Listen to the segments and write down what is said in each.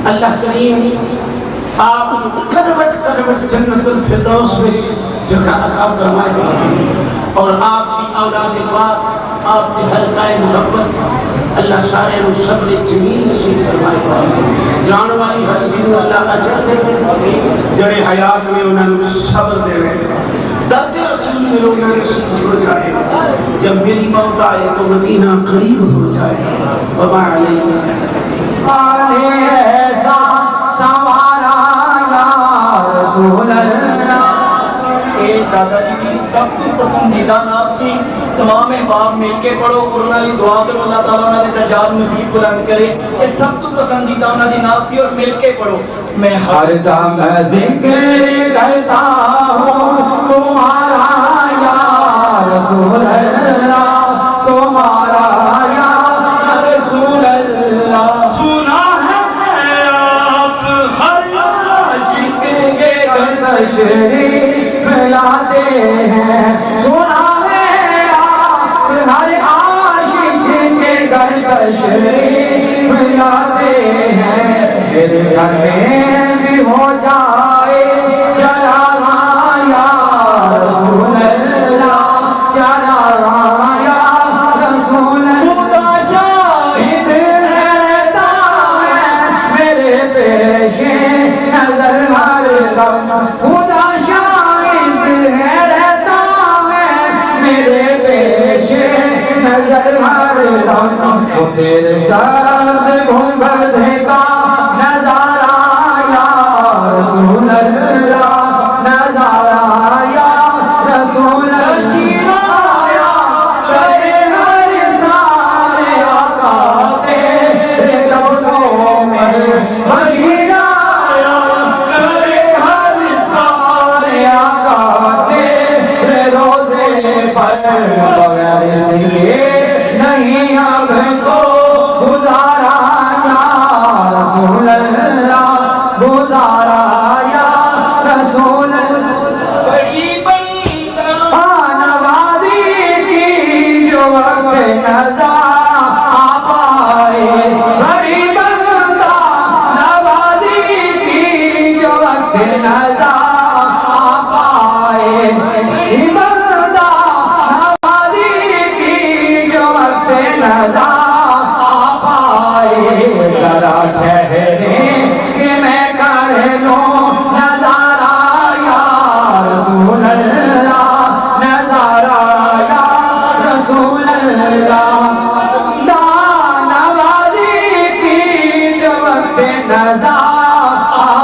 اللہ کریم آپ کروٹ کروٹ جنت الفردوس میں جگہ عطا فرمائے اور آپ کی اولاد پاک آپ کے حلقہ محبت اللہ شاعر و صبر جمیل نصیب فرمائے جان والی ہستی کو اللہ اجر دے جڑے حیات میں انہوں نے صبر دے درد رسول میں لوگ نصیب ہو جائے جب میری موت آئے تو مدینہ قریب ہو جائے وما علیہ ایسا سوارا یا رسول اللہ ایک دادا جی کی سب سے پسندیدہ نعت سی تمام احباب مل کے پڑھو اور انہوں نے دعا کرو اللہ تعالیٰ انہوں نے درجات نصیب بلند کرے یہ سب سے پسندیدہ انہوں نے نعت سی اور مل کے پڑھو میں ہر دم ذکر کرتا ہوں تمہارا یا رسول اللہ تمہارا یا رسول اللہ تشریف لاتے ہیں سنا ہے آپ ہر عاشق کے گھر تشریف لاتے ہیں میرے گھر میں بھی ہو جائے چلا یا رسول اللہ چلا یا رسول اللہ شاہد رہتا ہے میرے پیش نظر ہر دم خدا شاہد ہے رہتا ہے میرے پیش نظر ہر دم تو تیرے سرد گھنگھر کا نظارہ یا رسول اللہ نظارہ یا رسول شیرایا کرے ہر سال آقا تیرے لبوں میں بشیرہ بغیر اس کے نہیں اب کو گزارا یا رسول اللہ گزارا یا رسول اللہ بڑی بڑی نوازی کی جو وقت نظر آ پائے بڑی بندہ نوازی کی جو وقت نظر آ پائے ذرا ٹھہرے کہ میں کر لوں نظارہ یا رسول اللہ نظارہ یا رسول اللہ نوازی کی جو وقت نظر آ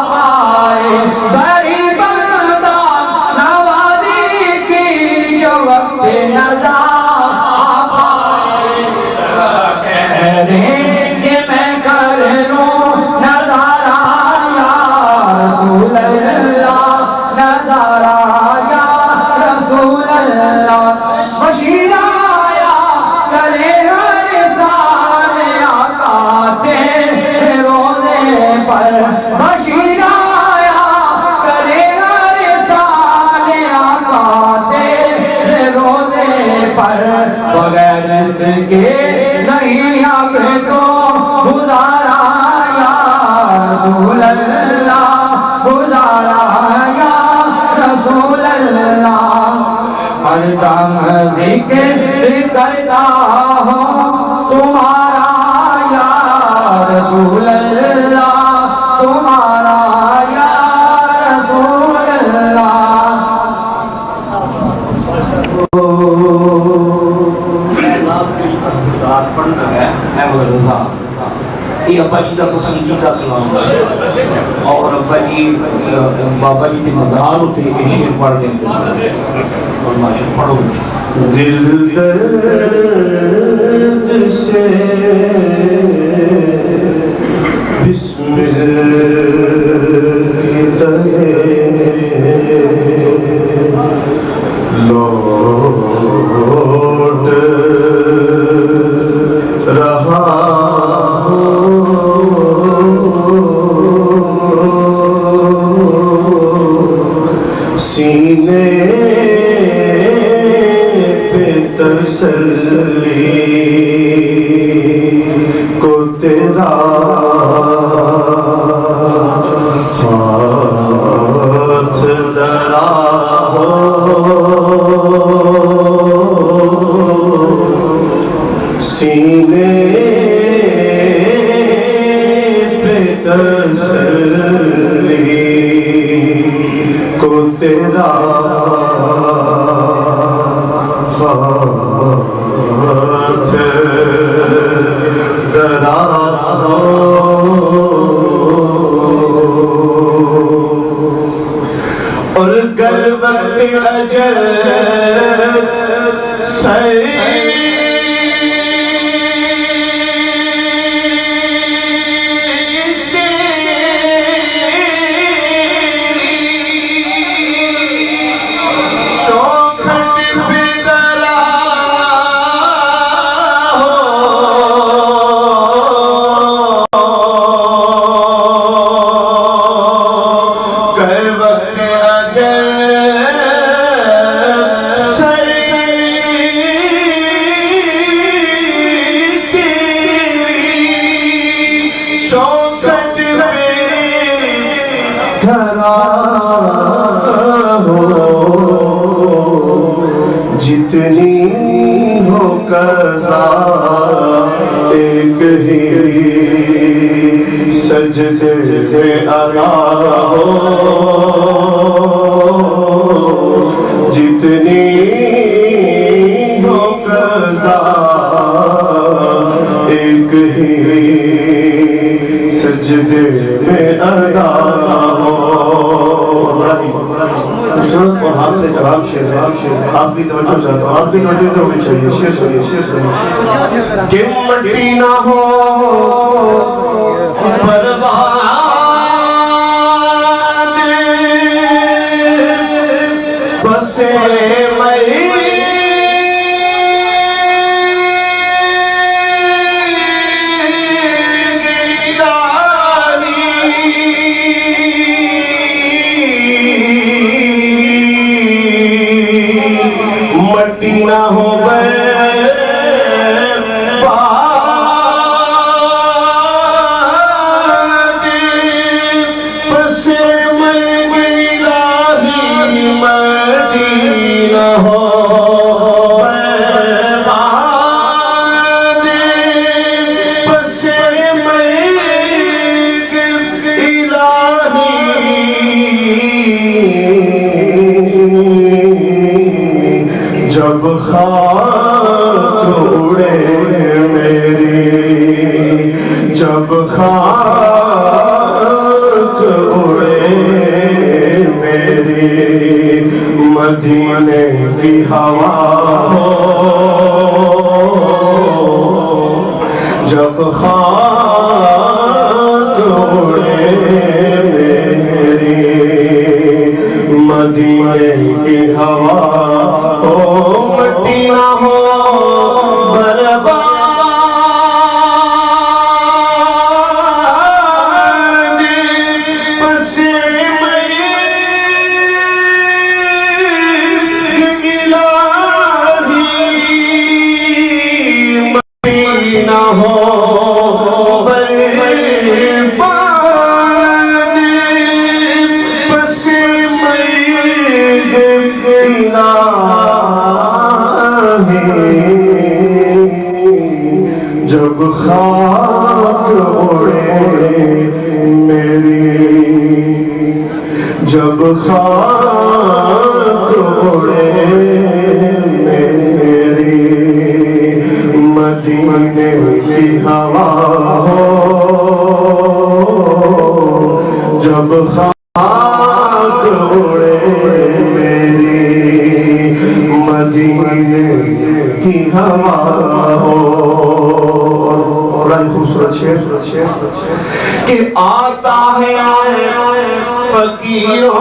پائے بڑی بندہ نوازی کی جو وقت نظر آ پائے ذرا ٹھہرے بغیر اس کے نہیں اب تو گزارا یا رسول اللہ گزارا یا رسول اللہ ہر دم ذکر کرتا ہوں تمہارا یا رسول اللہ تمہارا یا رسول اللہ پڑھنا ہے احمد رضا یہ ابا جی کا پسندیدہ سلام اور ابا جی بابا جی کے مزار ہوتے یہ شعر پڑھ دیں اور ماشاء پڑھو دل درد سے بسم لوٹ رہا سینے پہ تسلی کو تیرا تسلی کو تیرا ہاتھ درا اور گر وقت اجل جتنی ہو قضا ایک ہی سجدے میں ادا ہو جتنی ہو قضا ایک ہی سجدے میں ادا ہو اور ہاتھ سے جواب شیر آپ بھی توجہ چاہتا ہوں آپ بھی توجہ تو ہونی چاہیے شیر سنیے کہ مٹی نہ ہو برباد بسے مٹی نہ ہو برباد بس مرگ الہی مٹی نہ ہو برباد بس مرگ الہی جب خاک اڑے میری جب خاک اڑے میری مدینے کی ہوا ہو جب خاک اڑے میری مدینے کی ہوا ہو مٹی نہ ہو برباد بس مرگ الہی مٹی نہ ہو جب خاک اڑے میری جب خاک اڑے میری مدینے کی ہوا ہو جب خاک اڑے میری مدینے کی ہوا ہو خوبصورت شعر کہ آتا ہے فقیروں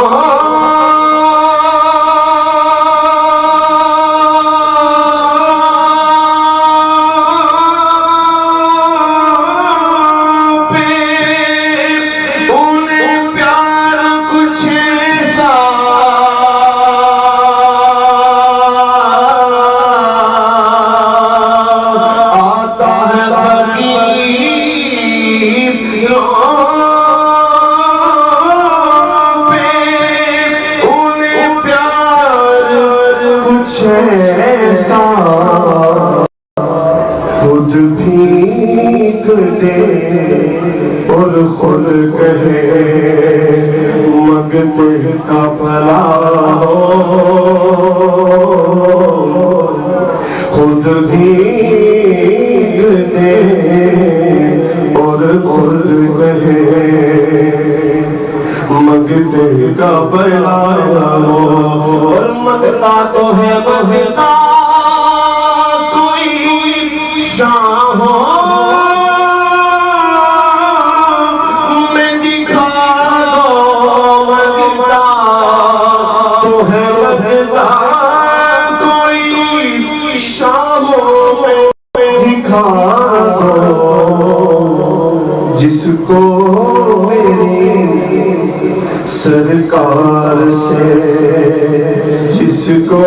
پہ انہیں پیار کچھ ایسا آتا ہے کا بھلا ہو خود بھیگ دے اور خود کہے مگتے کا بھلا ہو اور مگتا تو ہے مگتا کوئی شاہ ہو میں دکھا دو مگتا تو ہے مگتا کوئی شاہ ہو میں دکھا دو جس کو میری سرکار سے جس کو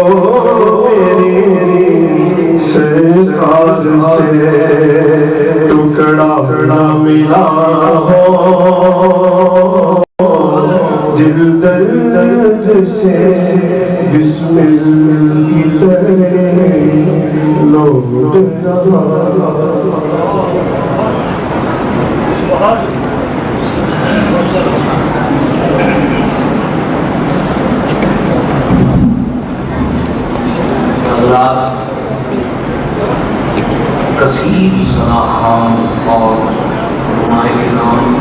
میری سرکار سے ٹکڑا ملا ہو دل درد سے بسمل کی طرح لوٹ رہا کثیر شناخان اور علماء کرام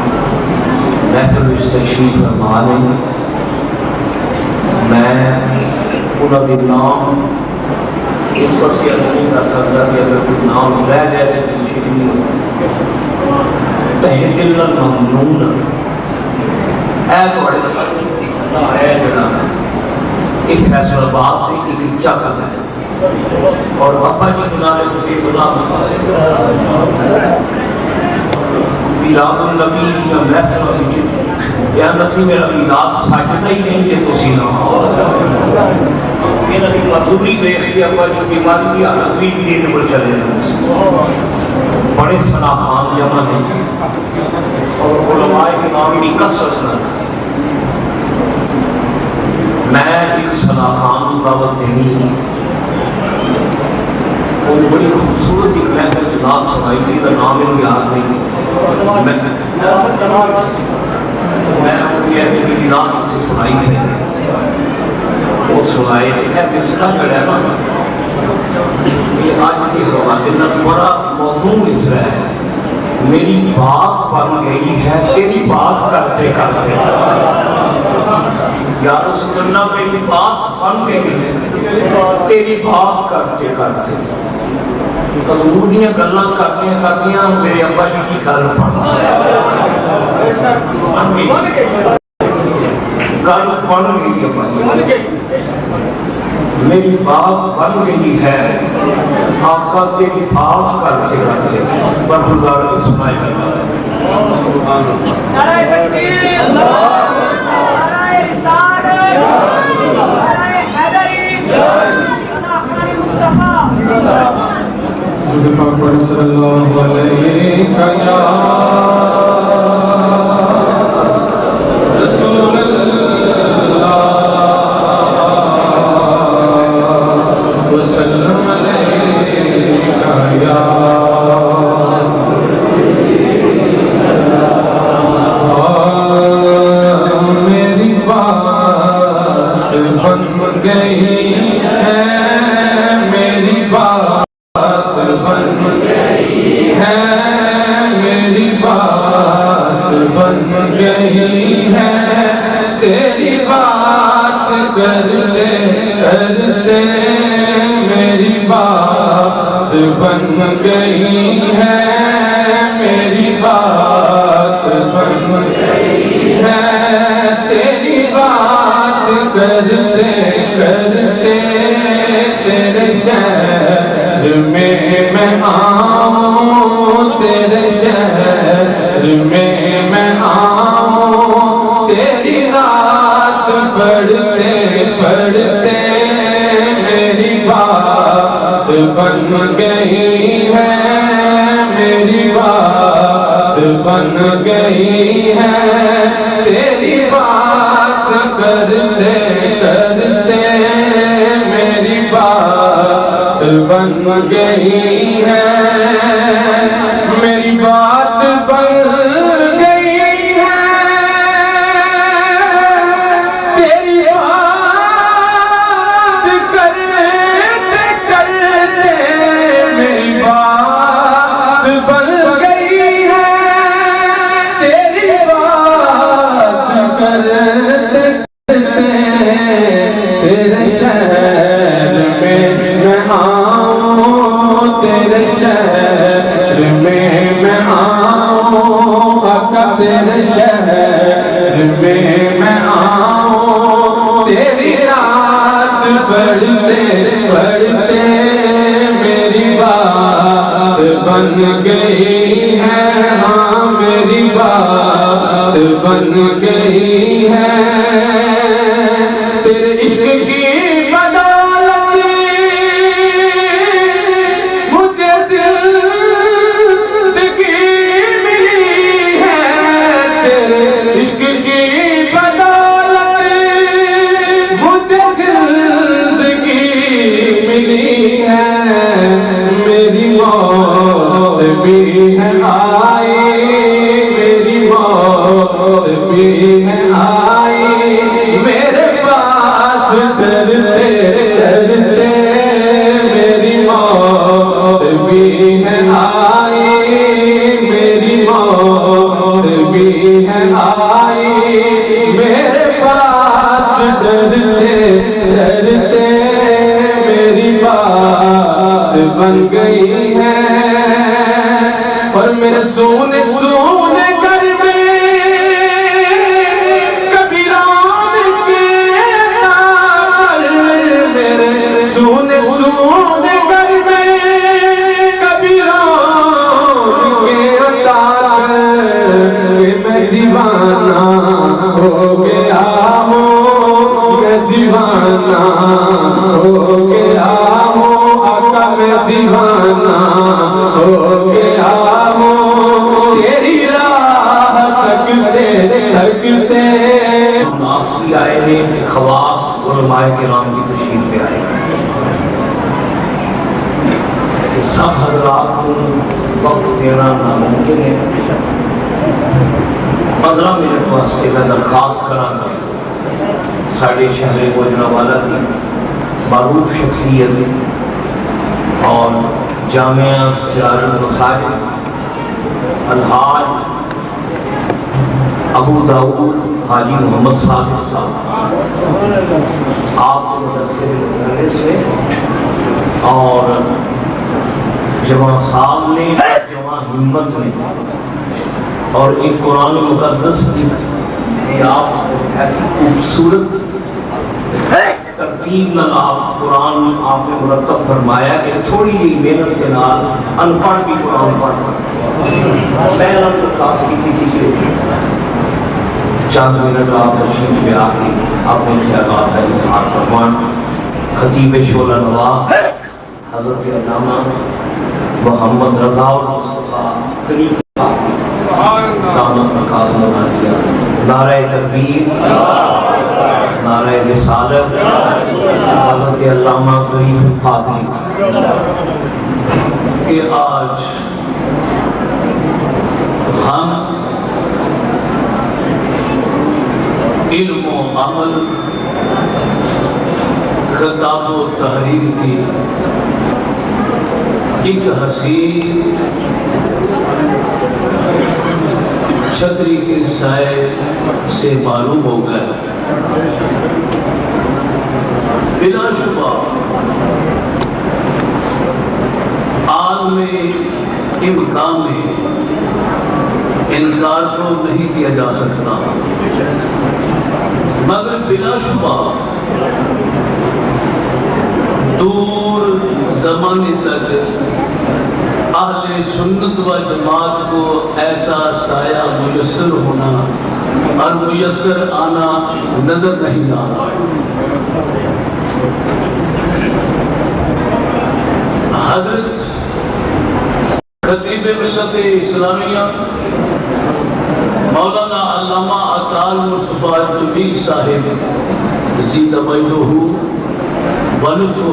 محفل تشریف فرما لیں میں انہوں کے نام اس وقت یہ نہیں کر سکتا کہ اگر کوئی نام رہ جائے تو تہ دل ممنون اے بڑے ہے جڑا ایک فیصلہ بات ایک اچھا کرنا ہے اور ابا جی جناب کے غلام میلاد النبی یا محفل یا نسی میرا میلاد سجدہ ہی نہیں کہ تسی نہ میرا بھی مدھوری دیکھ کے ابا جی بیماری کی حالت بھی دین پر چلے بڑے ثنا خان جمع نے اور علماء کے نام کی کثرت نہ میں ایک ثنا خان کو دعوت دینی وہ بڑی خوبصورت ایک محفل جناب سنائی تھی کا نام ان یاد نہیں میں جناب سے سنائی سے وہ سنائے اس کا جڑا نا یہ آج کی خواتین بڑا موضوع اس رہا ہے میری بات بن گئی ہے تیری بات کرتے کرتے یا رسول اللہ میری بات بن گئی ہے تیری بات کرتے کرتے حضور دیاں گلاں کرتیاں میرے ابا جی کی گل بن گئی گل بن گئی میری بات بن گئی ہے آقا تیری بات کرتے کرتے برخوردار اسماعیل نعرہ تکبیر نعرہ رسالت نعرہ حیدری نعرہ مصطفیٰ محمد صلی اللہ علیہ رسول اللہ وسلم علیکہ یا میری بات بن گئی ہے میری بات بن گئی ہے میری بات بن گئی ہے تیری بات کرتے کرتے میری بات بن گئی ہے میری بات بن گئی ہے تیری بات کرتے کرتے تیرے شہر میں آؤں تیرے شہر میں آؤں تیری رات پڑھتے پڑھتے میری بات بن گئی ہے میری بات بن گئی ہے تیری بات کرتے کرتے میری بات بن گئی ہے میری بات بن گئی ہے تیری کرتے تیرے شہر میں میں آؤں، تیرے شہر میں آؤں، آقا تیرے شہر میں آؤں، تیری رات بڑھتے بڑھتے میری بات بن گئی ہے، ہاں میری بات بن گئی ہے، تیرے عشق کی بدولت مجھے زندگی ملی ہے، تیرے عشق کی بدولت مجھے زندگی ملی ہے، میری موت بھی ہے آئی، میری موت بھی ہے آئی، میرے پاس ڈرتے ڈرتے میری موت بھی ہے آئی، میری موت بھی ہے آئی، میرے پاس ڈرتے ڈرتے میری بات بن گئی ہے، اور میرے سونے سونے گھر میں کبھی رام کے تال، میرے سونے سونے گھر میں کبھی رام کے تال، میں دیوانہ ہو گیا ہوں، میں دیوانہ ہو گیا ہوں، آقا میں دیوانہ ہو گیا ہوں، تیری راہ تکتے تکتے۔ ناس بھی آئے ہیں کہ خواص علماء کرام کی تشریف پہ آئے ہیں، سب حضرات کو وقت دینا ناممکن ہے، 15 منٹ واسطے میں درخواست کرا ساڑھے شہر گوجرانوالہ کی معروف شخصیت اور جامعہ سراج المصاحب الحاج ابو داؤد حاجی محمد صادق صاحب آپ کو مدرسے میں سے اور جوان صاحب نے جوان ہمت نے اور ایک قرآن مقدس کی آپ ایسی خوبصورت ترتیب نال آپ قرآن آپ نے مرتب فرمایا کہ تھوڑی جی محنت کے نال ان پڑھ بھی قرآن پڑھ سکتے میں درخواست کی تھی کہ چند منٹ آپ تشریف میں آ کے اپنے خیالات کا اظہار فرمان۔ خطیب شعلہ نوا حضرت علامہ محمد رضا المصطفیٰ شریف دامت مقاصد نازلہ، نعرہ تکبیر، نعرہ رسالت، حضرت علامہ شریف فاطمی کہ آج ہم علم و عمل، خطاب و تحریر کی ایک حسین چھتری کے سائے سے معلوم ہو گئے۔ بلا شبہ عالم امکان میں انکار تو نہیں کیا جا سکتا، مگر بلا شبہ دور زمانے تک اہل سنت و جماعت کو ایسا سایہ میسر ہونا اور میسر آنا نظر نہیں آتا۔ حضرت خطیب ملت اسلامیہ مولانا علامہ اطال مصطفیٰ جمیل صاحب زید بیدہ ولطفہ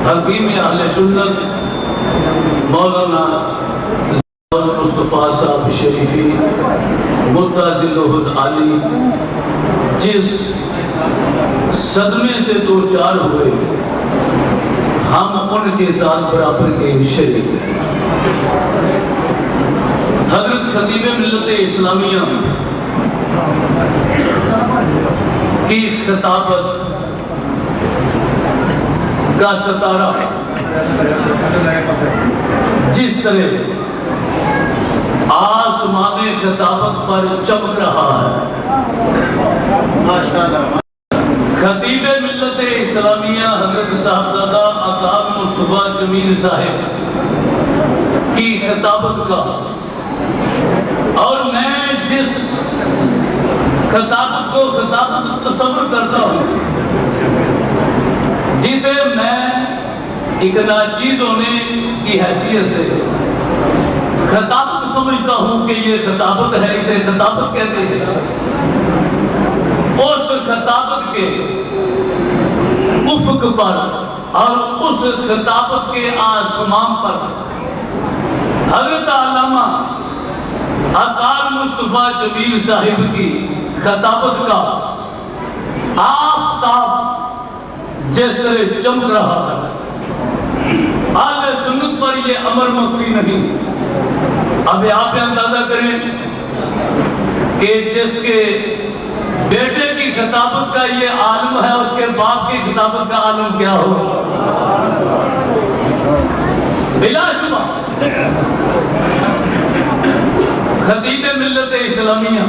حکیم اہل سنت مولانا مصطفیٰ صاحب شریفی متعدد علی جس صدمے سے دو چار ہوئے، ہم ان کے ساتھ برابر کے شریک ہیں۔ حضرت خطیب ملت اسلامیہ کی خطابت کا ستارہ جس طرح آسمان خطابت پر چمک رہا ہے، خطیب ملت اسلامیہ حضرت صاحبزادہ عطا مصطفیٰ جمیل صاحب کی خطابت کا، اور میں جس خطابت کو خطابت تصور کرتا ہوں، جسے میں ایک ناچیز ہونے کی حیثیت سے خطابت سمجھتا ہوں کہ یہ خطابت ہے، اسے خطابت کہتے ہیں، اس خطابت کے افق پر اور اس خطابت کے آسمان پر حضرت علامہ عطا مصطفیٰ جمیل صاحب کی خطابت کا آفتاب جس طرح چمک رہا ہے، اہل سنت پر یہ امر مخفی نہیں۔ اب آپ اندازہ کریں کہ جس کے بیٹے کی خطابت کا یہ عالم ہے، اس کے باپ کی خطابت کا عالم کیا ہو؟ بلا شبہ خطیب ملت اسلامیہ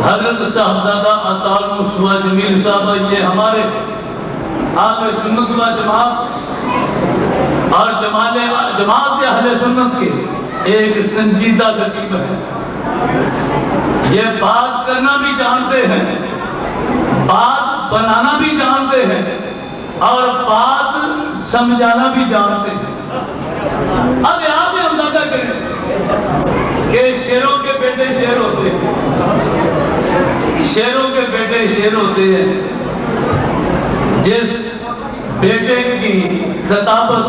حضرت صاحبزادہ عطا مصطفیٰ جمیل صاحب، یہ ہمارے اہل سنت و جماعت اور جماعت اہل سنت کے ایک سنجیدہ خطیب ہے۔ یہ بات کرنا بھی جانتے ہیں، بات بنانا بھی جانتے ہیں، اور بات سمجھانا بھی جانتے ہیں۔ اب آپ یہ اندازہ کریں کہ شیروں کے بیٹے شیر ہوتے ہیں، شیروں کے بیٹے شیر ہوتے ہیں۔ جس بیٹے کی خطابت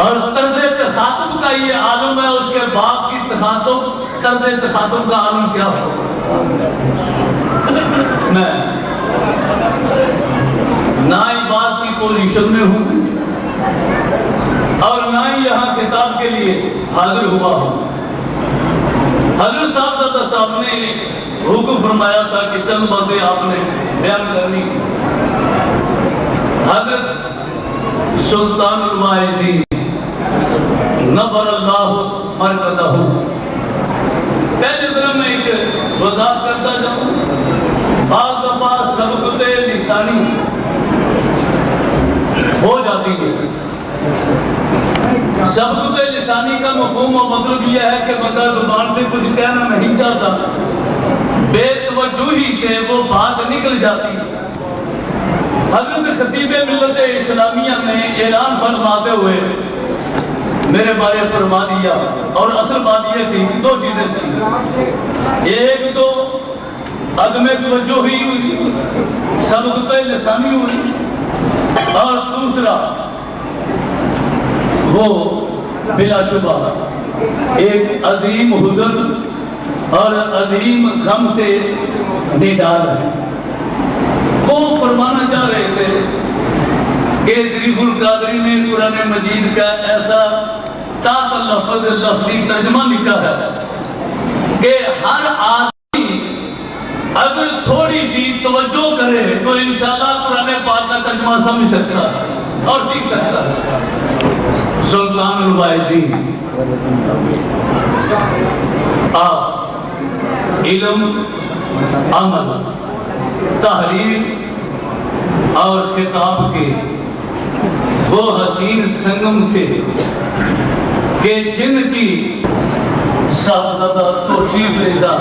اور طرز تخاطب کا یہ عالم ہے، اس کے باپ کی طرز تخاطب کا عالم کیا ہو؟ میں نہ ہی بات کی پوزیشن میں ہوں اور نہ ہی یہاں کتاب کے لیے حاضر ہوا ہوں۔ حضرت صاحبزادہ صاحب نے حکم فرمایا تھا کہ چند باتیں آپ نے بیان کرنی۔ حضرت سلطان الواعظین نبر اللہ مرکزہ، پہلے طرح میں ایک وضاحت کرتا جاؤں، بعض دفعہ سبقت لسانی ہو جاتی ہے۔ سبقت لسانی کا مفہوم و مطلب یہ ہے کہ بندہ زبان سے کچھ کہنا نہیں چاہتا، بے توجہی سے وہ بات نکل جاتی ہے۔ حضرت خطیب ملت اسلامیہ نے اعلان فرماتے ہوئے میرے بارے فرما دیا، اور اصل بات یہ تھی، دو چیزیں تھیں، ایک تو عدم توجہی ہوئی، سبقت لسانی ہوئی، اور دوسرا وہ بلا شبہ ایک عظیم حزن اور عظیم غم سے نڈال ہے۔ وہ فرمانا چاہ رہے تھے کہ ظریف القادری نے قرآن مجید کا ایسا تحت لفظ لفظی ترجمہ لکھا ہے کہ ہر آدمی اگر تھوڑی سی توجہ کرے تو انشاءاللہ قرآن پاک کا ترجمہ سمجھ سکتا ہے اور سیکھ سکتا ہے۔ سلطان الواعظین آپ علم، عمل، تحریر اور خطاب کے وہ حسین سنگم تھے کہ جن کی صاحبزادہ توصیف رضا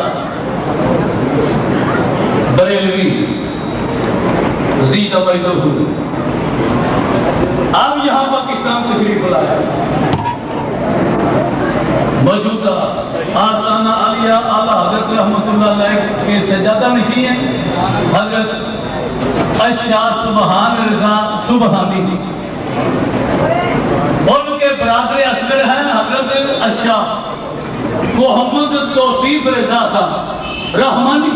بریلوی زیدہ بیدہ ہوئی۔ اب یہاں پاکستان تشریف لایا، موجودہ آستانہ عالیہ اعلیٰ حضرت رحمت اللہ علیہ کے سجادہ نشین ہیں حضرت اشاہ سبحان رضا سبحانی، ان کے برادر اصغر ہیں حضرت اشاہ محمد توصیف رضا تھا رحمانی۔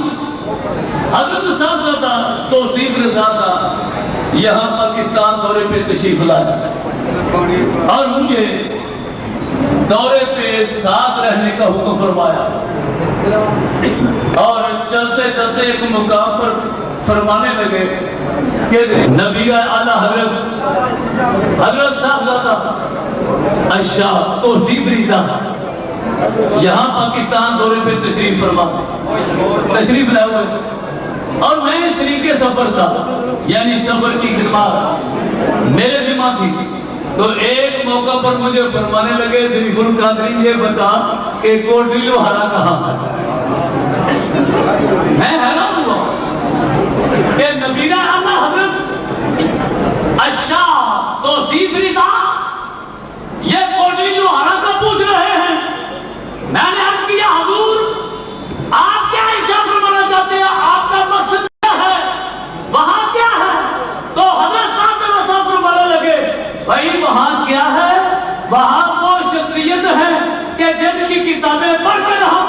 حضرت صاحبزادہ توصیف رضا کا یہاں پاکستان دورے پہ تشریف لایا اور مجھے دورے پہ ساتھ رہنے کا حکم فرمایا۔ اور چلتے چلتے ایک مقام پر فرمانے لگے کہ نبی اعلیٰ حضرت صاحبزادہ الشاہ توصیف رضا یہاں پاکستان دورے پہ تشریف فرما تشریف لائے ہوئے اور میں شریک سفر تھا، یعنی سفر کی خدمات میرے ذمہ تھی. تو ایک موقع پر مجھے فرمانے لگے ضریف القادری یہ بتا کہ کوٹلیو ہرا کہاں ہے. میں حیران ہوا کہ نبینا اعلیٰ حضرت الشاہ توصیف رضا یہ کوٹلیو ہرا کا پوچھ رہے ہیں. میں نے عرض کیا حضور آپ کیا ارشاد فرمانا چاہتے ہیں، آپ کا مقصد کیا ہے، وہاں کیا ہے؟ تو حضرت صاحب فرمانے لگے بھائی وہاں کیا ہے، وہاں وہ شخصیت ہے کہ جن کی کتابیں پڑھ کر ہم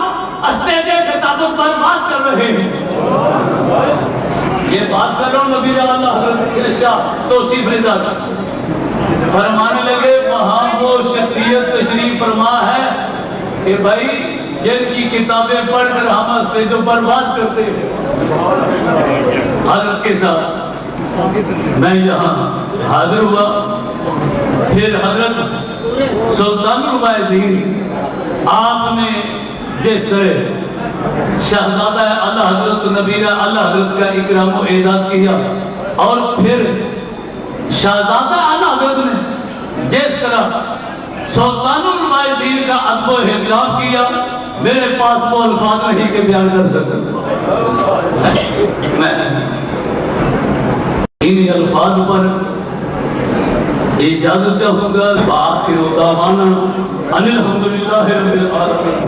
اسٹیج کتابوں پر بات کر رہے ہیں. یہ بات کر رہا ہوں نبی اعلیٰ حضرت شاہ توصیف رضا فرمانے لگے وہاں وہ شخصیت تشریف فرما ہے کہ بھائی جن کی کتابیں پڑھ کر ہم اسٹیجوں پر بات کرتے ہیں. حضرت کے ساتھ میں یہاں حاضر ہوا. پھر حضرت سلطان الوائزین آپ نے جس طرح شہزادہ اعلیٰ حضرت نبینا اعلیٰ حضرت کا اکرام و اعزاز کیا اور پھر شہزادہ اعلیٰ حضرت نے جس طرح سلطان الوائزین کا ادب و احترام کیا میرے پاس وہ الفاظ نہیں کہ بیان کر سکتا. میں ان الفاظ پر اجازت چاہوں گا. آخر دعوانا ان الحمدللہ رب العالمین.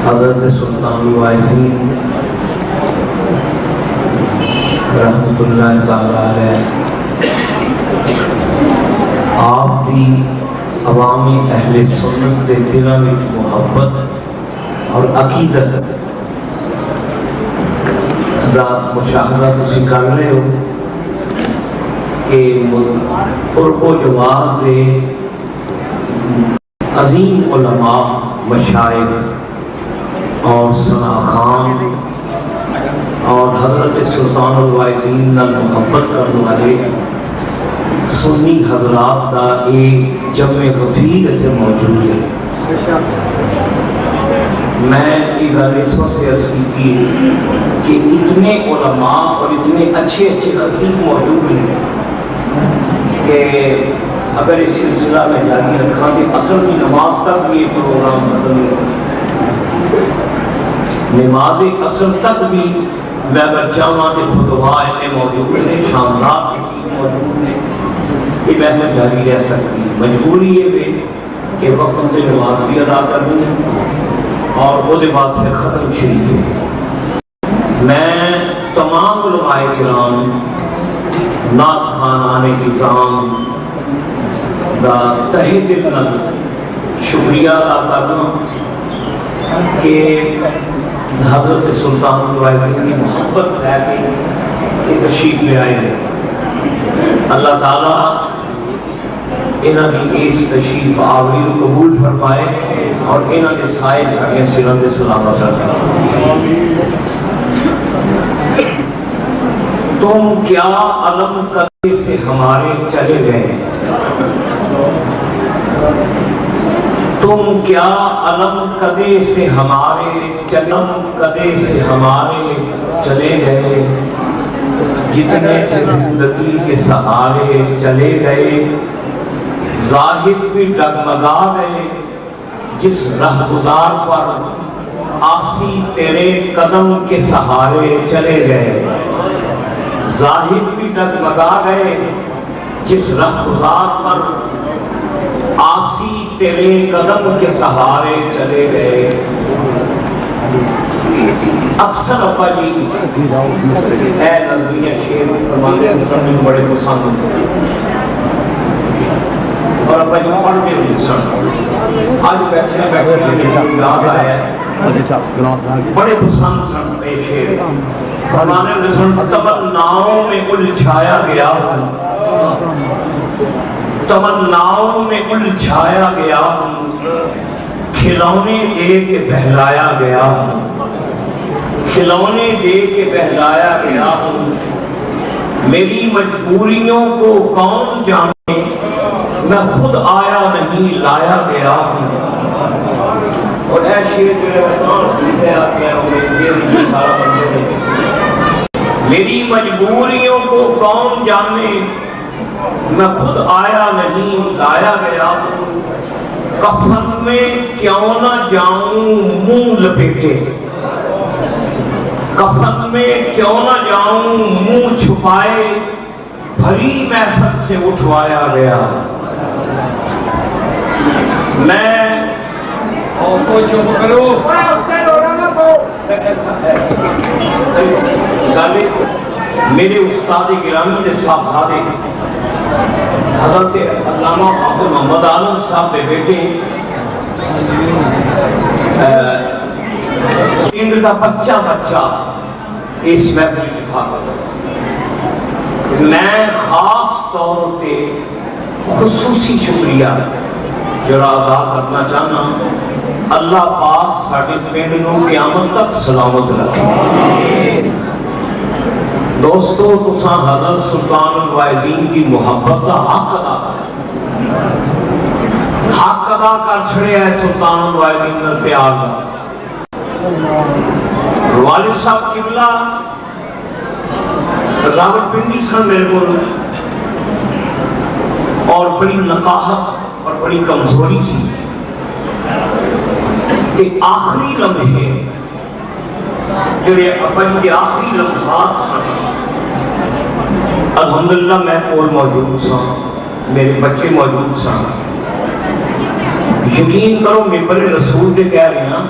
حضرت سلطان الوائزین رحمت اللہ تعالی علیہ آپ بھی عوامی اہل سنت کے دلوں میں محبت اور عقیدت دا مشاہدہ تسی کر رہے ہو کہ قرب جوار سے عظیم علماء مشائخ اور ثنا خان اور حضرت سلطان الوائزین نال محبت کرنے والے سنی حضرات کا ایک جمع غفیر سے موجود ہے. میں یہ گل اس وقت عرض کی کہ اتنے علماء اور اتنے اچھے اچھے خطیب موجود ہیں کہ اگر اس سلسلہ میں جاری رکھا کہ اصل کی نماز تک بھی یہ پروگرام ختم ہے. نماز اصل تک بھی میں اگر چاہوں کہ فتوا اتنے موجود ہیں شاندار موجود ہیں یہ محنت جاری رہ سکتی. مجبوری یہ ہے کہ وقت سے نماز بھی ادا کرنی ہے اور وہ بعد پھر ختم شریف ہے. میں تمام علماء کرام نعت خوانان نظام دا تہہ دل نال شکریہ ادا کرنا کہ حضرت سلطان الوائزین کی محبت ہے کہ تشریف لے آئے ہیں. اللہ تعالیٰ انہوں کی اس تشریف آوری کو قبول فرمائے اور انہوں کے سائے جاگے سروں سے سلامت رکھے. تم کیا علم قدے سے ہمارے چلے گئے، تم کیا علم قدے سے ہمارے چلے گئے، جتنے زندگی کے سہارے چلے گئے، ظاہر بھی ڈگمگا گئے، جس رہ گزار پر آسی تیرے قدم کے سہارے چلے گئے. ظاہر بھی ڈگمگا گئے، جس رہ گزار پر آسی تیرے قدم کے سہارے چلے گئے. اکثر ابا جی اے نظمیہ شیر فرماتے ہیں بڑے پسند اور ابا جی پڑھتے ہوئے سن. آج بیٹھے یاد آیا بڑے پسند سن اے شیر فرمانے ہوئے سن. تمناؤں میں الجھایا گیا ہوں، تمناؤں میں الجھایا گیا ہوں، کھلونے دے کے بہلایا گیا ہوں، کھلونے دے کے بہلایا گیا ہوں، میری مجبوریوں کو کون جانے، میں خود آیا نہیں لایا گیا ہوں۔ اور اے شیر میری مجبوریوں کو کون جانے، میں خود آیا نہیں لایا گیا ہوں، کفن میں کیوں نہ جاؤں منہ لپیٹے، کفن میں کیوں نہ جاؤں منہ چھپائے، بھری محفل سے اٹھوایا گیا۔ میں میرے استاد گرامی کے صاحبزادے حضرت علامہ حافظ محمد عالم صاحب کے بیٹے ان کا بچہ اس محفل میں تھا۔ میں خاص طور پہ خصوصی شکریہ جڑا ادا کرنا چاہنا، اللہ پاک ساڈے پنڈ نو قیامت تک سلامت رکھے۔ دوستو تساں حضرت سلطان الواعظین کی محبت کا حق ادا کر چھڑیا ہے، سلطان الواعظین کا پیار کا۔ والد صاحب قبلہ راوت پنڈی سن میرے کو، اور بڑی نقاہت اور بڑی کمزوری سی، کہ آخری لمحے جڑے ابا جی کے آخری لمحات سن، الحمدللہ میں کول موجود سا، میرے بچے موجود سن۔ یقین کرو ممبر رسول کے کہہ رہے ہیں،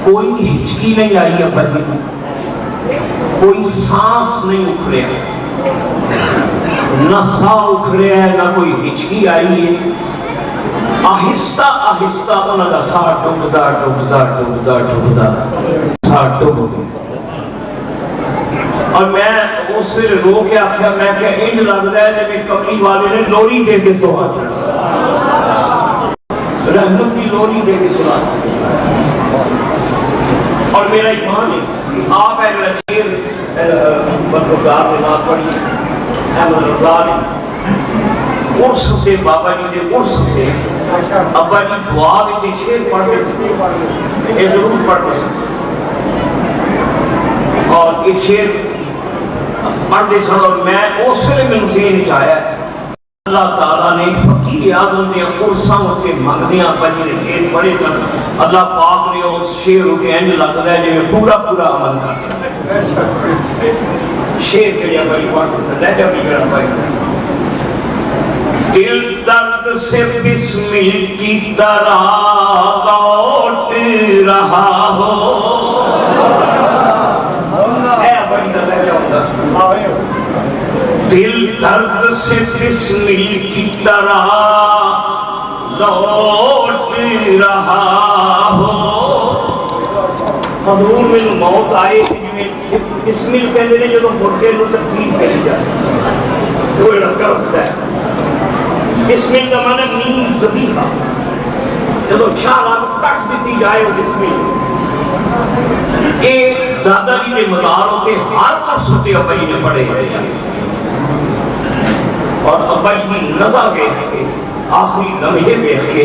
کوئی ہچکی نہیں آئی ابا جی کو، کوئی سانس نہیں اکھڑیا، نہ سا اکھڑیا ہے، نہ کوئی ہچکی آئی ہے۔ آہستہ آہستہ انہوں کا سا ڈبدا ڈبدا ڈبدا ڈبدا سا ڈب گیا۔ اور میں اس ویلے رو کے آخیا، میں کہ انج لگتا ہے جی کملی والے نے لوری دے کے سوا چڑھا، رحمت کی لوری دے کے سوا چڑھا۔ اور میرا ایمان ہے کہ آپ ہے میرا شیر مطلبدار نے نات پڑھی احمد رضا نے عرص سے، بابا جی کے عرص سے ابا جی دعا میں شیر پڑھتے تھے، یہ ضرور پڑھتے تھے، اور یہ شیر پڑھتے سن۔ اور میں اس ویلے میں ذہن چاہیا اللہ تعالیٰ نے فقیر اعظم نے عرصاں کے منگدیاں ابا جی نے شیر پڑھے سن، اللہ پاک نے اس شیر کے انج لگتا ہے جی میں پورا پورا عمل کر شیر کے لیے بڑی پڑھتے لہجہ بھی کرا پائی۔ دل درد سے بسمل کی طرح لوٹ رہا ہو، دل درد سے بسمل کی طرح لوٹ رہا ہو، حضور میں موت آئے بسمل کہتے ہیں جب مرغے کو تکلیف پہنی جائے وہ لڑکا ہوتا ہے۔ بسمل کا معنی نیند ذبیحہ، جب شاہ کٹ دیتی جائے وہ بسمل۔ ایک دادا جی کے مزار ہوتے ہر پرستے ابا جی نے پڑھے، اور ابا جی کی نظر کے آخری لمحے دیکھ کے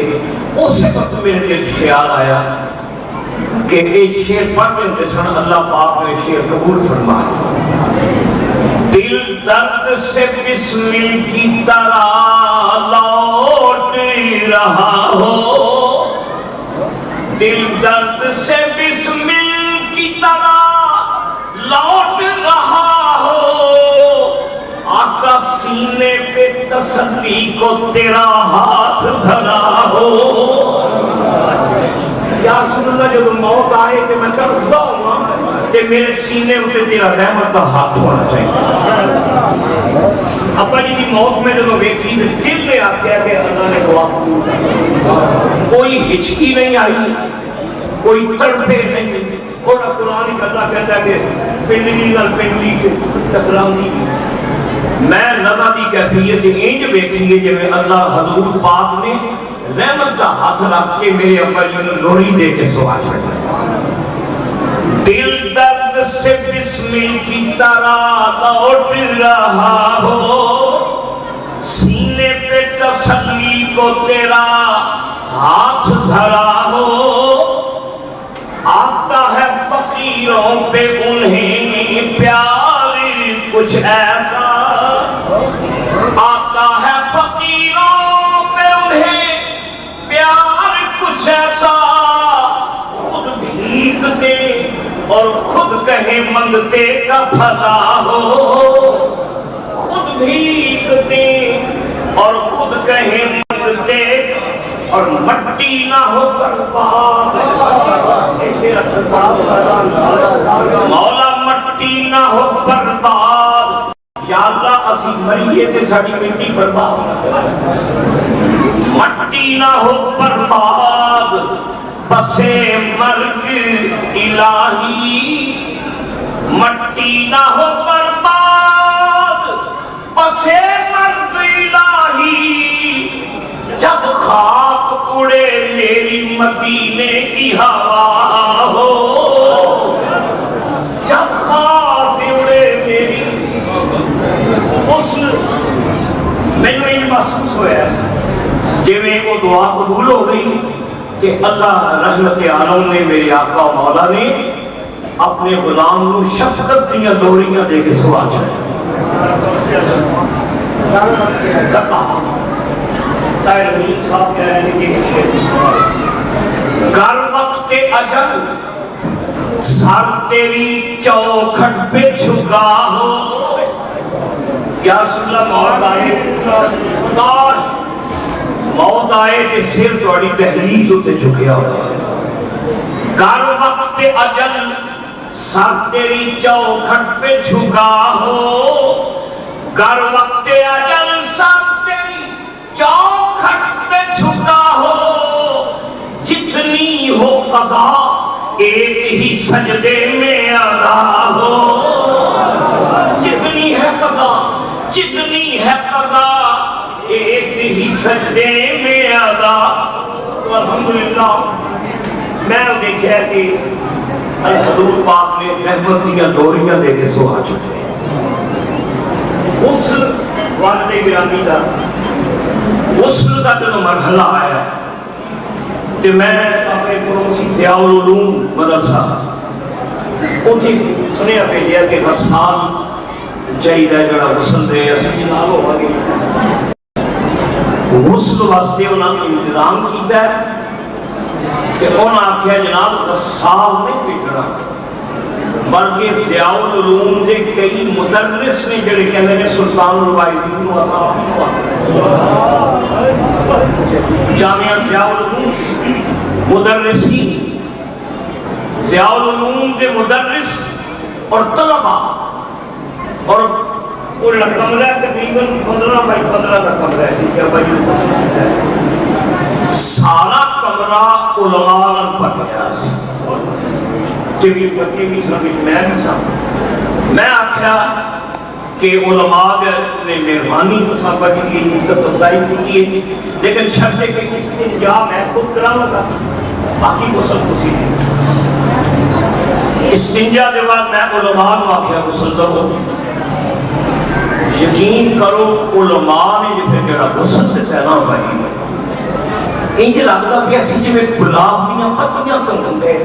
اس وقت میرے دل خیال آیا کہ ایک شیر پڑھتے ہوتے سن، اللہ پاک نے شیر قبول فرمایا۔ دل درد سے بسمل کی طرح لوٹ رہا ہو، دل درد سے بسمل کی طرح لوٹ رہا ہو، آقا سینے پہ تسلی کو تیرا ہاتھ دھرا ہو۔ یا سن اللہ جب موت آئے کہ میں کرتا ہوں کہ میرے سینے ہوتے تیرا رحمت کا ہاتھ ہونا چاہیے۔ ابا جی کی موت میں جب ویکھی دل میں آخیا کہ اللہ نے دعا کوئی ہچکی نہیں آئی، کوئی تڑپے نہیں۔ اور قرآن کا اللہ کہتا ہے کہ پنڈلی نال پنڈلی کے ٹکراؤں، میں نظر دی کیفیت انج ویکھی ہے جی اللہ حضور پاک نے رحمت کا ہاتھ رکھ کے میرے ابا جی نے لوری دے کے سوا چھڑا. دل درد سے بسمل کی طرح لوٹ رہا ہو, سینے پہ تسلی کو تیرا ہاتھ دھرا ہو. آتا ہے فقیروں پہ انہیں پیار کچھ ایسا, آتا ہے فقیروں پہ انہیں پیار کچھ ایسا. خود بھیک دے اور خود کہے منگتے کا بھلا ہو, خود بھیک دے اور خود کہے منگتے اور مٹی نہ ہو برباد. مولا مٹی نہ ہو برباد. یا اللہ اسی مریے تے ساڈی مٹی برباد نہ کر, مٹی نہ ہو برباد. بسے مرگ الہی مٹی نہ ہو برباد. بسے مرگ الہی جب خاک اڑے میری مدینے کی ہوا ہو, جب خاک اڑے میری. اس میں محسوس ہوا جی وہ دعا قبول ہو گئی کہ اللہ رحمت عالم نے میرے آقا مولا نے اپنے غلام کو شفقت دیا دوریاں دے کے سوا چھڑا. صاحب کہہ رہے ہیں گر وقت اجل سر تیری چوکھٹ پہ جھکا ہو. یا رسول اللہ موت آئے, موت آئے کہ سر تھوڑی دہلیز اتنے جھکیا ہو. گر وقت اجل سر تیری چوکھٹ پہ جھکا ہو, گر وقت اجل سر تیری چوکھٹ پہ جھکا ہو. جتنی ہو قضا ایک ہی سجدے میں ادا ہو, جتنی ہے قضا, جتنی ہے قضا ایک ہی سجدے میں ادا. الحمدللہ میں نے دیکھا کہ حضور پاک نے رحمت دیا دوریاں دے کے سوا چھڑے. اس والد گرامی کا غسل کا جو مرحلہ آیا کہ میں اپنے پڑوسی ضیاء العلوم مدرسہ اتھی سنیا پہ لیا کہ غسال چاہیے جڑا غسل دے اسی نال ہو گئی. غسل واسطے انہوں نے انتظام کیتا ہے کہ انہوں نے آخیا جناب غسال نہیں بگڑا, بلکہ ضیاء العلوم دے کئی مدرس نے جڑے کہندے نے سلطان الوائزین و جامعہ ضیاء العلوم مدرسین, ضیاء العلوم دے مدرس اور طلبہ, اور وہ کمرہ تقریباً 15 بائی 15 کا کمرہ ہے, سارا کمرہ علماء نے پڑھیا میں آخیا کہ علماء نے مہربانی صحابہ کی عزت افزائی کی ہے, لیکن شرط ہے کہ استنجا میں خود کراؤں گا, باقی غسل خوشی نہیں. استنجا کے بعد میں علماء کو آخیا غسل کرو. یقین کرو علماء نے جب جڑا غسل سے پہلا بھائی انج لگتا کہ اسی جی گلاب دیا پتیاں کر دیں.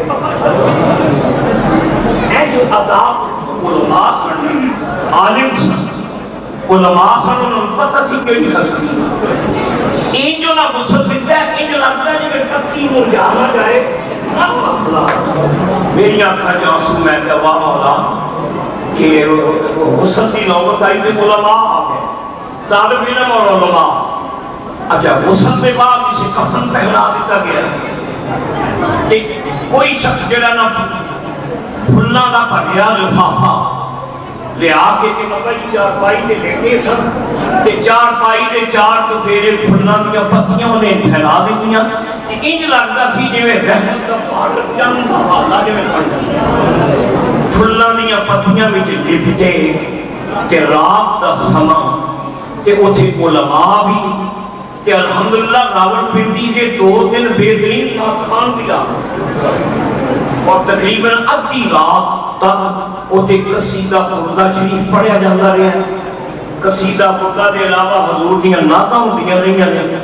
جو عذاب علماء سن, عالم سن, علماء سن, انہوں نے پتہ سی کہ نہیں ہستی ان جو نہ غسل دیتا ہے ان لگتا ہے جب پتی مرجھانا جائے. میری آنکھاں چانسو میں کہا مولا کہ غسل کی نوبت آئی تھی علماء آ گئے, طالب علم اور علماء. اچھا غسل کے بعد اسے کفن پہنا دیتا گیا کہ کوئی شخص جڑا نہ پھلنا کا بھریا لفافہ لیا کے چارپائی سے لیٹے سن, چارپائی کے 4 چفیرے پھلنا دیا پتیاں انہیں پھیلا دیتیاں. انج لگتا سی جی رحمت کا پہاڑ چند حوالہ جی پھلنا دیا پتیاں میں لپٹے کہ رات کا سما کہ اتنے علماء بھی کہ الحمدللہ راولپنڈی کے 2-3 بہترین ناخوان بھی آ اور تقریباً ادھی رات تک اتنے قصیدہ بردہ شریف پڑھیا جاتا رہا ہے. قصیدہ بردہ کے علاوہ حضور دیاں نعتاں ہوندیاں رہیاں نے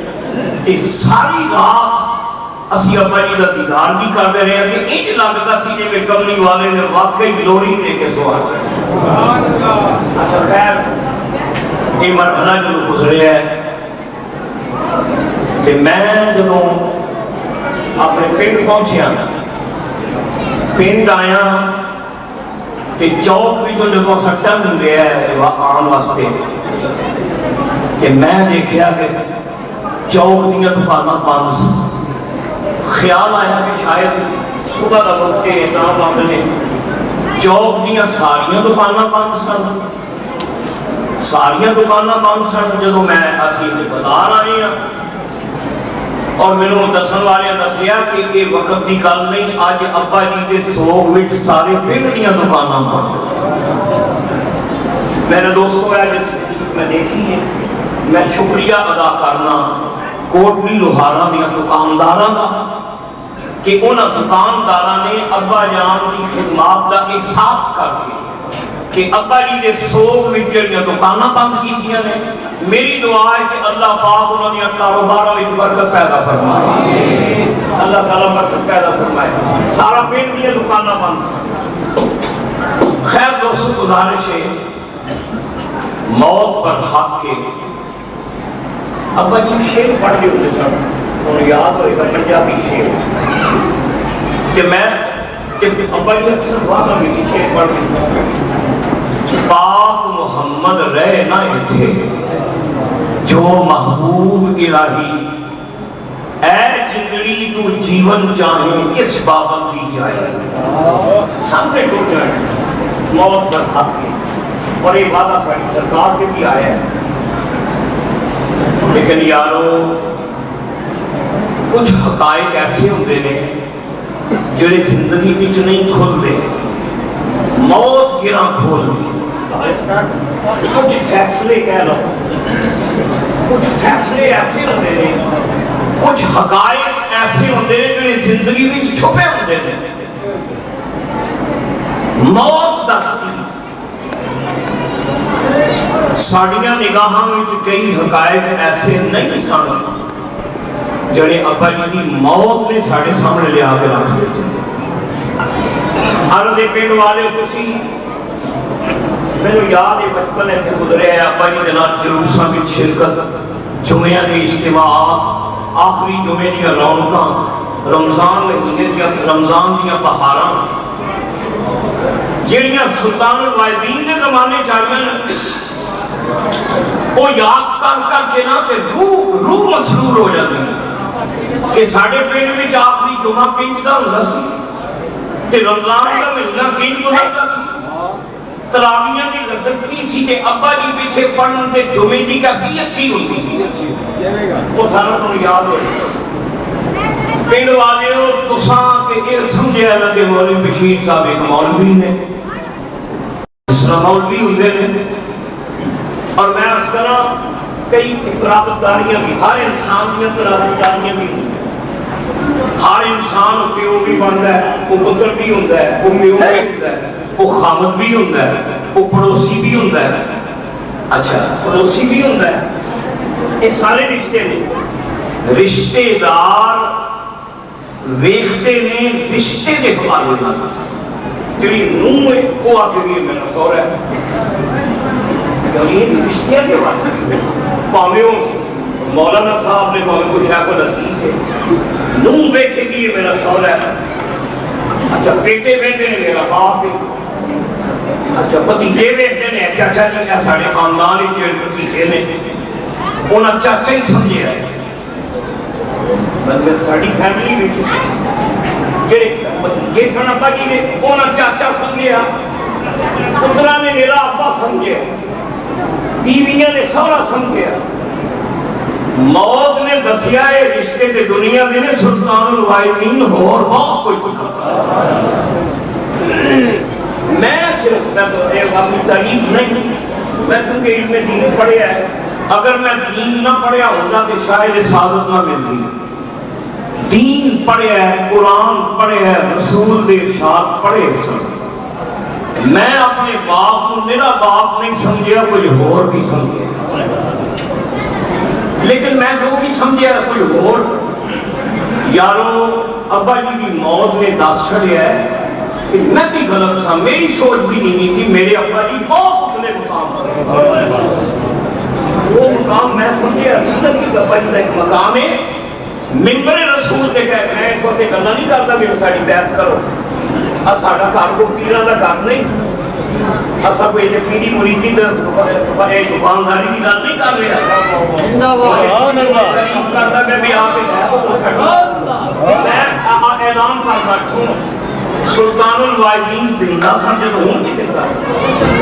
تے ساری رات اسی ابا جی کا دیدار بھی کرتے رہے ہیں کہ انج لگتا سی جی کملی والے نے واقعی لوری دے کے سوال. اچھا خیر یہ مرحلہ جو گزرے ہے کہ میں جب اپنے پنڈ پہنچیا پنڈ آیا تو چوک بھی تو جب سٹا مل گیا ہے آن واسطے کہ میں دیکھا کہ چوک دیا دکانیں بند سی. خیال آیا کہ شاید صبح کا وقت نہ بند نے. چوک دیا ساریا دکانیں بند سن ساریا دکانیں بند سن. جب میں اسی بازار آئے ہیں اور میرے دسن والے دسیا کہ یہ وقت کی گل نہیں اج ابا جی کے سوگ میں سارے پنڈ دیا دکانیں بند. میرے دوستوں جس میں دیکھی ہے میں شکریہ ادا کرنا کوٹلی لوہارا دیا دکانداراں دا کہ انہاں دکانداراں نے ابا جان کی خدمات کا احساس کر کے کہ ابا جی کے سوگ میں جڑیاں دکاناں بند کیتیاں نے. میری دعا ہے کہ اللہ پاک انہوں نے کاروباراں وچ برکت پیدا فرمائے. اللہ تعالیٰ برکت پیدا فرمائے. سارا پنڈ دیا دکاناں بند سن. خیر دوستو گزارش ہے موت پر حق کے ابا جی شیر پڑھ کے ہوتے سن. انہوں یاد ہوئے گا پنجابی شیر کہ میں کہ ابا جی اکثر واقعہ بھی شیر پڑھ کے پاک محمد رہے نہ اتھے جو محبوب الہی اے جنگلی تو جیون چاہیں کس بابت کی جائے. سامنے ٹوٹ جائے موت پر حق کے اور یہ وعدہ سرکار کے بھی آیا ہے. لیکن یارو کچھ حقائق ایسے ہوتے ہیں جڑے زندگی وچ نہیں کھلتے. موت گراں کھول دی. کچھ فیصلے کہہ لو کچھ فیصلے ایسے ہوتے ہیں کچھ حقائق ایسے ہوتے ہیں جڑے زندگی وچ چھپے ہوتے ہیں. موت دستی ساڑیاں نگاہاں وچ کئی حقائق ایسے نہیں سن جڑے ابا جی کی موت نے ساڑے سامنے لیا کے رکھ دیتے. ہر دے پنڈ والے تسی میرے یاد ہے بچپن ایسے گزرے ہے ابا جی جناب جلوساں کی شرکت جمعیاں کے اجتماعات آخری جمعے کی رونقاں رمضان دیا بہاراں جڑیاں سلطان الوائدین کے زمانے چاہیے وہ یاد کر کر کے نہ کہ روح مسرور ہو جاتی ہے کہ ساڑھے پنڈ میں آخری جمعہ کنج دا ہوندا سی تے رمضان کا مہینہ کنج گزرتا سی. تراویحاں دی لذت نہیں سی کہ ابا جی پیچھے پڑھن تے جمعے دی کیفیت کی ہوتی سی وہ سارا تو یاد ہو. پنڈ والے تساں کہ یہ سمجھیا نہ کہ مولوی بشیر صاحب ایک مولوی نے اس طرح مولوی ہوندے نے. اور میں اس طرح کئی قرابتداریاں بھی ہر انسان کی قرابتداریاں بھی ہر انسان پیو بھی بنتا ہے وہ پتر بھی ہوتا ہے وہ پیو بھی ہوتا ہے وہ خامد بھی ہوتا ہے وہ پڑوسی بھی ہوتا ہے. اچھا پڑوسی بھی ہوتا ہے. یہ سارے رشتے نے رشتے دار ویختے نے رشتے کے حوالے جی نوح ہے وہ آ کے لیے میرا سہرا ہے رشتے کے حوالے پاویوں مولانا صاحب نے پاوے کو شیخ الحدیث ہے نوح بیٹے کی یہ میرا سہرا ہے. اچھا بیٹے بیٹے نے میرا باپ ہے. اچھا بھتیجے بیٹے نے چاچا جی کا سارے خاندان بھتیجے نے انہیں چاچا ہی سمجھے ہے. مطلب ساری فیملی جڑے بھتیجے سن ابا جی نے انہیں چاچا سمجھیا پترا نے میرا ابا سمجھیا بیویاں نے سہرا سمجھیا. موت نے دسیا ہے رشتے تے دنیا دے نے سلطان الوائدین اور بہت کچھ. میں صرف اپنی تاریخ نہیں میں کیونکہ علم دین پڑھیا ہے اگر میں دین نہ پڑھیا ہوتا تو شاید سعادت نہ ملتی. دین پڑھیا ہے, قرآن پڑھیا ہے, رسول دے ارشاد پڑھے سن. میں اپنے باپ کو میرا باپ نہیں سمجھیا, کوئی اور بھی سمجھے, لیکن میں جو بھی سمجھیا کوئی اور. یارو ابا جی کی موت نے دس چھڑیا ہے کہ میں بھی غلط تھا, میری سوچ بھی نہیں تھی. میرے ابا جی بہت اتنے مقام پر, وہ مقام میں سمجھیا زندگی ابا جی کا ایک مقام ہے. ممبر رسول سے کہہ میں اس وقت گلا نہیں کرتا بھی ساری بیعت کرو. ساڈا گھر کو پیروں کا گھر نہیں, اصا کوئی پیری مریدی دکانداری کی گل نہیں کر رہے. میں اعلان کر بیٹھوں سلطان الواحدین زندہ سن جب ہوں نہیں دیتا,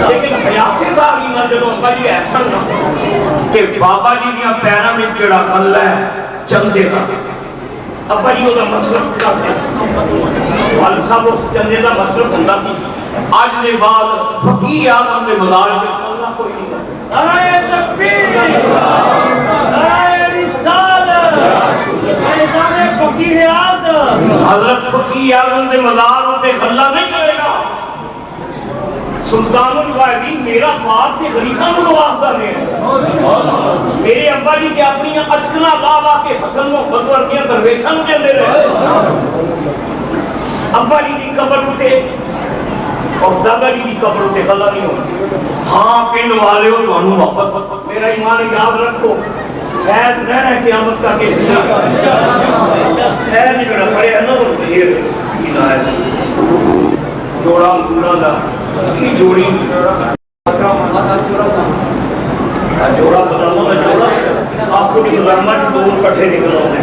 لیکن حیات صاحب نہ جب ابا جی ایسا نہ کہ بابا جی دیا پیروں میں جڑا کل ہے چندے کا. ابا جی وہ مسلک کرتے والد صاحب اس چندے کا مسلک ہوتا سی. اج کے بعد فقیر آدم کے مزار میں چلنا کوئی نہیں کرتا. نعرہ تکبیر, نعرہ رسالت, نعرہ فقیر آدم, حضرت فقیر آدم کے مزار سے غلہ نہیں کرے گا. سلطان الواحدین میرا باپ کے خلیفہ کو واسطہ دے. میرے ابا جی کے اپنی اچکنا لا لا کے حسن محمد ورگیاں درویشاں دے رہے. ابا جی کی قبر اٹھے اور دادا جی کی قبر اٹھے غلہ نہیں ہونا. ہاں پنڈ والے ہو تمہیں محبت, میرا ایمان یاد رکھو, شاید رہنا قیامت کا کے خیر نہیں کرنا پڑے نا. جوڑا پورا دا کی جوڑی جوڑا بدلنا جوڑا آپ کو گزرنا دو کٹھے نکل آتے.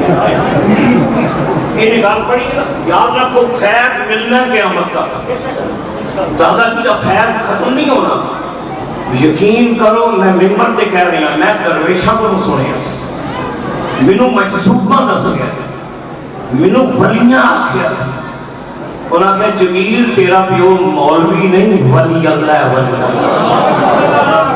یہ گل پڑی یاد رکھو, خیر ملنا قیامت کا. دادا جی کا خیر ختم نہیں ہونا. یقین کرو میں ممبر سے کہہ رہی ہوں, میں درویشاں کو سنیا, مینوں مجذوبہ دس گیا, مینوں ولیاں آخیا. انہاں کہ جمیل تیرا پیو مولوی نہیں ولی اللہ ہے. ولی اللہ